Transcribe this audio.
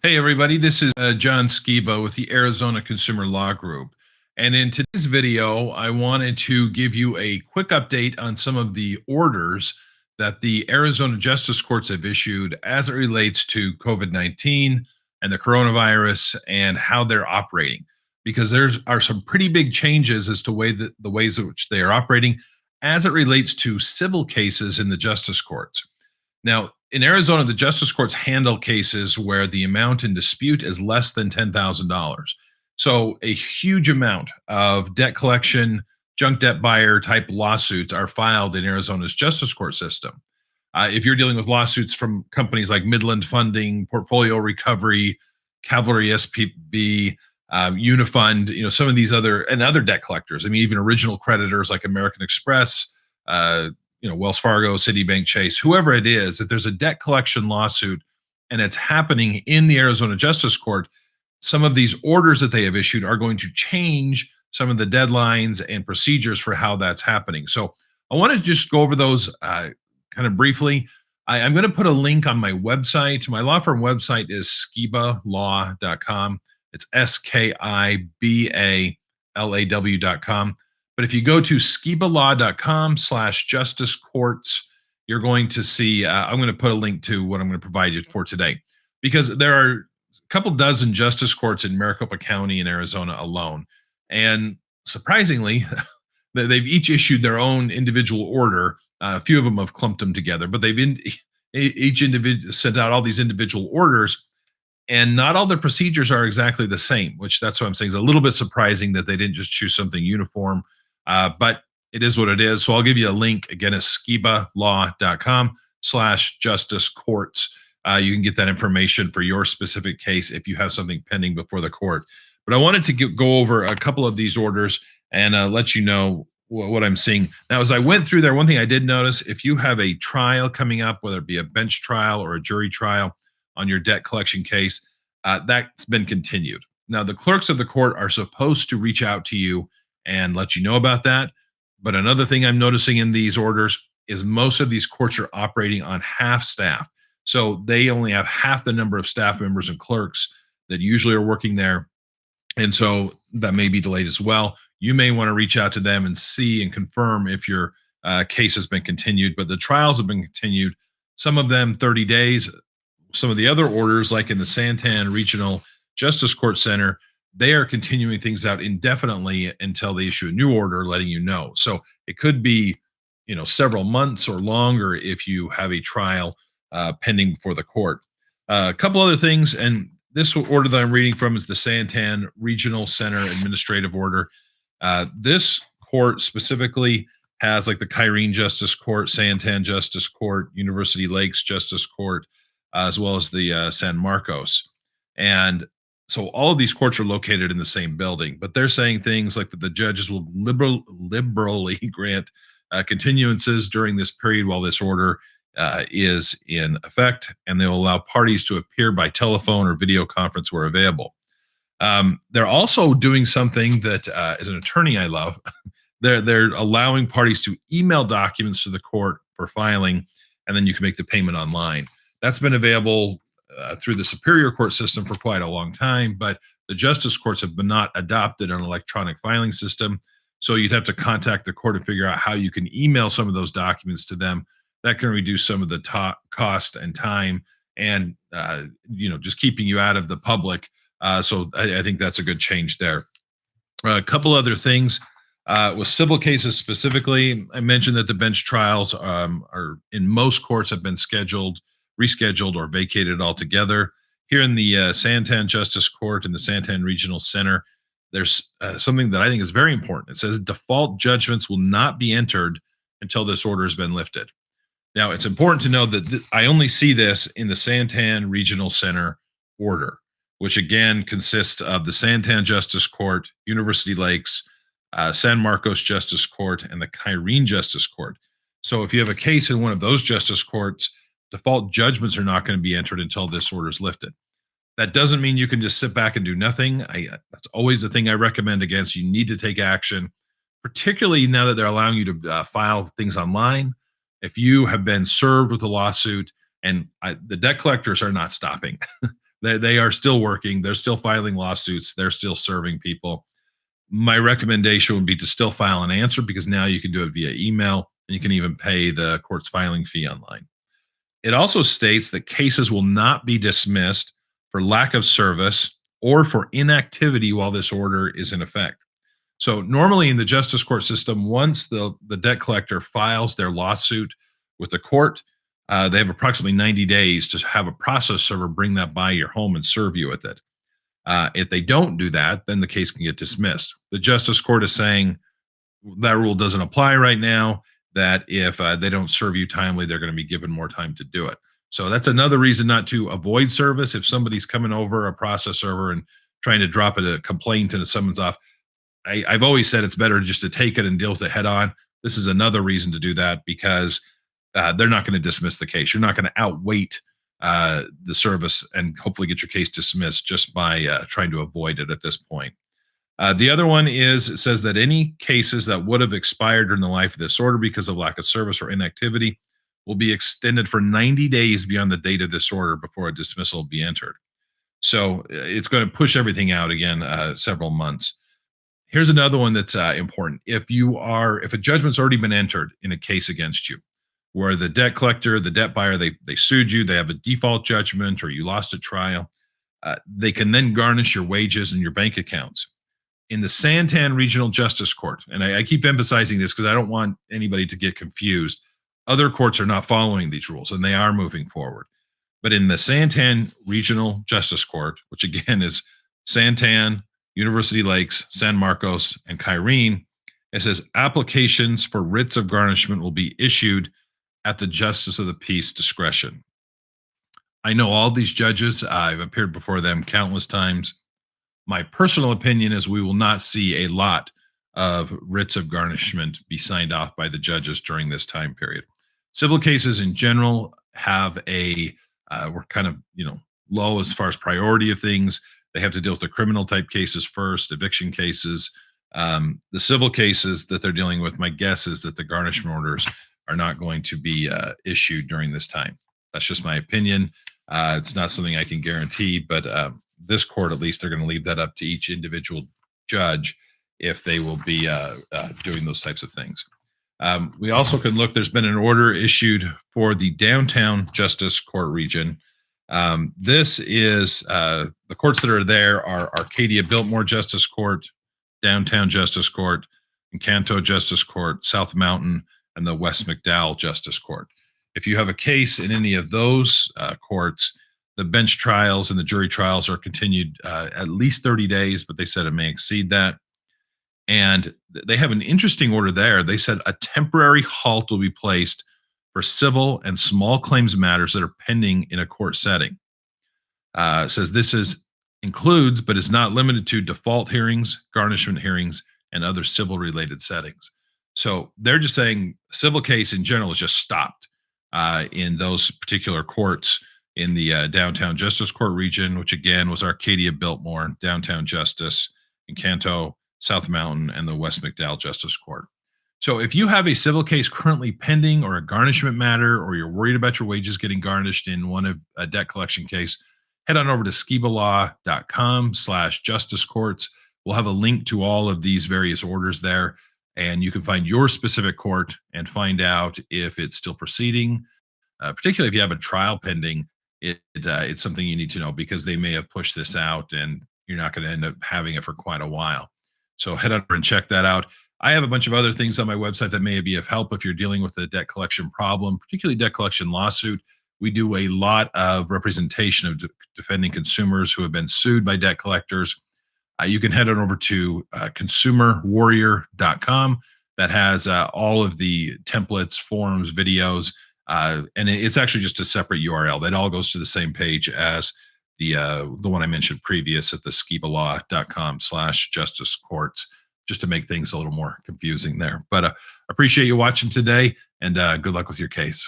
Hey, everybody, this is John Skiba with the Arizona Consumer Law Group. And in today's video, I wanted to give you a quick update on some of the orders that the Arizona Justice Courts have issued as it relates to COVID-19 and the coronavirus and how they're operating. Because there are some pretty big changes as to the ways in which they are operating as it relates to civil cases in the Justice Courts. Now, in Arizona, the justice courts handle cases where the amount in dispute is less than $10,000. So, a huge amount of debt collection, junk debt buyer type lawsuits are filed in Arizona's justice court system. If you're dealing with lawsuits from companies like Midland Funding, Portfolio Recovery, Cavalry SPB, Unifund, some of these other debt collectors. I mean, even original creditors like American Express, Wells Fargo, Citibank, Chase, whoever it is, if there's a debt collection lawsuit and it's happening in the Arizona Justice Court, some of these orders that they have issued are going to change some of the deadlines and procedures for how that's happening. So I wanted to just go over those kind of briefly. I'm going to put a link on my website. My law firm website is skibalaw.com. It's skibalaw.com. But if you go to skibalaw.com/justice courts, you're going to see, I'm going to put a link to what I'm going to provide you for today, because there are a couple dozen justice courts in Maricopa County in Arizona alone. And surprisingly, they've each issued their own individual order. A few of them have clumped them together, but each individual sent out all these individual orders, and not all the procedures are exactly the same, which that's what I'm saying is a little bit surprising that they didn't just choose something uniform. But it is what it is. So I'll give you a link. Again, it's skibalaw.com/justice courts. You can get that information for your specific case if you have something pending before the court. But I wanted to go over a couple of these orders and let you know what I'm seeing. Now, as I went through there, one thing I did notice, if you have a trial coming up, whether it be a bench trial or a jury trial on your debt collection case, that's been continued. Now, the clerks of the court are supposed to reach out to you and let you know about that. But another thing I'm noticing in these orders is most of these courts are operating on half staff. So they only have half the number of staff members and clerks that usually are working there. And so that may be delayed as well. You may want to reach out to them and see and confirm if your case has been continued. But the trials have been continued, some of them 30 days. Some of the other orders, like in the Santan Regional Justice Court Center, they are continuing things out indefinitely until they issue a new order letting you know. So it could be, several months or longer if you have a trial pending before the court. A couple other things, and this order that I'm reading from is the Santan Regional Center Administrative Order. This court specifically has like the Kyrene Justice Court, Santan Justice Court, University Lakes Justice Court, as well as the San Marcos. And so all of these courts are located in the same building, but they're saying things like that the judges will liberally grant continuances during this period while this order is in effect, and they'll allow parties to appear by telephone or video conference where available. They're also doing something that, as an attorney, I love. They're allowing parties to email documents to the court for filing, and then you can make the payment online. That's been available through the Superior Court system for quite a long time, but the justice courts have not adopted an electronic filing system. So you'd have to contact the court and figure out how you can email some of those documents to them. That can reduce some of the cost and time, and just keeping you out of the public. So I think that's a good change there. A couple other things with civil cases specifically. I mentioned that the bench trials are in most courts have been rescheduled, or vacated altogether. Here in the Santan Justice Court and the Santan Regional Center, there's something that I think is very important. It says default judgments will not be entered until this order has been lifted. Now, it's important to know that I only see this in the Santan Regional Center order, which again consists of the Santan Justice Court, University Lakes, San Marcos Justice Court, and the Kyrene Justice Court. So if you have a case in one of those justice courts, default judgments are not going to be entered until this order is lifted. That doesn't mean you can just sit back and do nothing. That's always the thing I recommend against. You need to take action, particularly now that they're allowing you to file things online. If you have been served with a lawsuit, and the debt collectors are not stopping. They are still working. They're still filing lawsuits. They're still serving people. My recommendation would be to still file an answer because now you can do it via email and you can even pay the court's filing fee online. It also states that cases will not be dismissed for lack of service or for inactivity while this order is in effect. So, normally in the justice court system, once the debt collector files their lawsuit with the court, they have approximately 90 days to have a process server bring that by your home and serve you with it. If they don't do that, then the case can get dismissed. The justice court is saying that rule doesn't apply right now, that if they don't serve you timely, they're going to be given more time to do it. So that's another reason not to avoid service. If somebody's coming over a process server and trying to drop a complaint and a summons off, I've always said it's better just to take it and deal with it head on. This is another reason to do that because they're not going to dismiss the case. You're not going to outwait the service and hopefully get your case dismissed just by trying to avoid it at this point. The other one is it says that any cases that would have expired during the life of this order because of lack of service or inactivity will be extended for 90 days beyond the date of this order before a dismissal will be entered. So it's going to push everything out again several months. Here's another one that's important. If a judgment's already been entered in a case against you, where the debt collector, the debt buyer, they sued you, they have a default judgment, or you lost at trial, they can then garnish your wages and your bank accounts. In the Santan Regional Justice Court, and I keep emphasizing this because I don't want anybody to get confused. Other courts are not following these rules, and they are moving forward. But in the Santan Regional Justice Court, which again is Santan, University Lakes, San Marcos, and Kyrene, it says applications for writs of garnishment will be issued at the Justice of the Peace discretion. I know all these judges. I've appeared before them countless times. My personal opinion is we will not see a lot of writs of garnishment be signed off by the judges during this time period. Civil cases in general have we're kind of, low as far as priority of things. They have to deal with the criminal type cases first, eviction cases. The civil cases that they're dealing with, my guess is that the garnishment orders are not going to be issued during this time. That's just my opinion. It's not something I can guarantee, but this court, at least, they're going to leave that up to each individual judge if they will be doing those types of things. We also can look, there's been an order issued for the Downtown Justice Court region. This is the courts that are there are Arcadia Biltmore Justice Court, Downtown Justice Court, Encanto Justice Court, South Mountain, and the West McDowell Justice Court. If you have a case in any of those courts, the bench trials and the jury trials are continued at least 30 days, but they said it may exceed that. And they have an interesting order there. They said a temporary halt will be placed for civil and small claims matters that are pending in a court setting. Says this includes, but is not limited to, default hearings, garnishment hearings, and other civil related settings. So they're just saying civil case in general is just stopped in those particular courts in the Downtown Justice Court region, which again was Arcadia Biltmore, Downtown Justice, Encanto, South Mountain, and the West McDowell Justice Court. So if you have a civil case currently pending or a garnishment matter, or you're worried about your wages getting garnished in one of a debt collection case, head on over to skibalaw.com/justice courts. We'll have a link to all of these various orders there, and you can find your specific court and find out if it's still proceeding. Particularly if you have a trial pending, it's something you need to know because they may have pushed this out and you're not going to end up having it for quite a while. So head over and check that out. I have a bunch of other things on my website that may be of help if you're dealing with a debt collection problem, particularly debt collection lawsuit. We do a lot of representation of defending consumers who have been sued by debt collectors. You can head on over to consumerwarrior.com. That has all of the templates, forms, videos, and it's actually just a separate URL. That all goes to the same page as the one I mentioned previous at the skibalaw.com/justice courts, just to make things a little more confusing there. But appreciate you watching today, and good luck with your case.